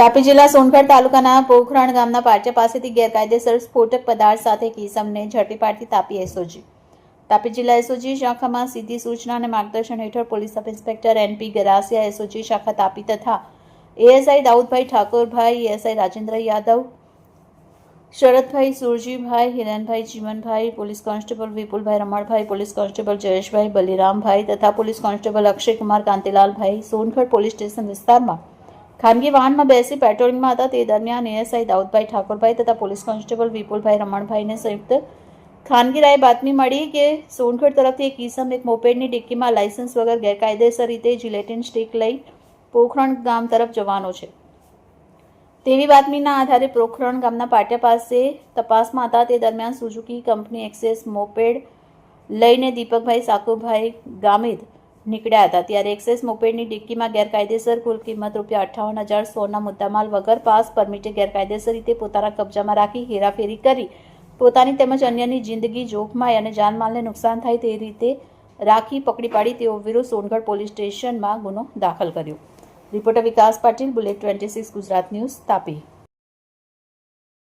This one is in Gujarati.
તાપી જિલ્લા સોનગઢ તાલુકાના પોખરણ ગામના પાટિયા પાસેથી ગેરકાયદેસર સ્ફોટક પદાર્થ સાથે એક ઇસમને ઝડપી પાડતી તાપી એસઓજી. તાપી જિલ્લા એસઓજી શાખામાં સીધી સૂચના અને માર્ગદર્શન હેઠળ police sub inspector NP Garasia, SOG શાખા તાપી તથા ASI Daudbhai Thakorbhai, ASI Rajendra Yadav, Sharadbhai Surjibhai, Hirenbhai Chimanbhai, police constable Vipulbhai Ramanbhai, police constable Jayeshbhai Balirambhai તથા police constable Akshaykumar Kantilalbhai Songadh police station વિસ્તારમાં ખાનગી વાહનમાં બેસી પેટ્રોલિંગમાં હતા. તે દરમિયાન એએસઆઈ દાઉદભાઈ ઠાકોરભાઈ તથા પોલીસ કોન્સ્ટેબલ વિપુલભાઈ રમણભાઈને સંયુક્ત ખાનગી રાય બાતમી મળી કે સોનગઢ તરફથી એક ઈસમ એક મોપેડની ડિક્કીમાં લાયસન્સ વગર ગેરકાયદેસર રીતે જિલેટિન સ્ટીક લઈ પોખરણ ગામ તરફ જવાનો છે તેવી બાતમીના આધારે પોખરણ ગામના પાટિયા પાસે તપાસમાં હતા. તે દરમિયાન સુઝુકી કંપની એક્સેસ મોપેડ લઈને દીપકભાઈ સાકુભાઈ ગામિત નીકળ્યા હતા. ત્યારે એક્સેસ મોપેડની ડિક્કીમાં ગેરકાયદેસર કુલ કિંમત ₹58,100ના મુદ્દામાલ વગર પાસ પરમિટે ગેરકાયદેસર રીતે પોતાના કબજામાં રાખી હેરાફેરી કરી પોતાની તેમજ અન્યની જિંદગી જોખમાય અને જાનમાલને નુકસાન થાય તે રીતે રાખી પકડી પાડી તેઓ વિરુદ્ધ સોનગઢ પોલીસ સ્ટેશનમાં ગુનો દાખલ કર્યો. રિપોર્ટર વિકાસ પાટીલ, બુલેટ 26 ગુજરાત ન્યૂઝ, તાપી.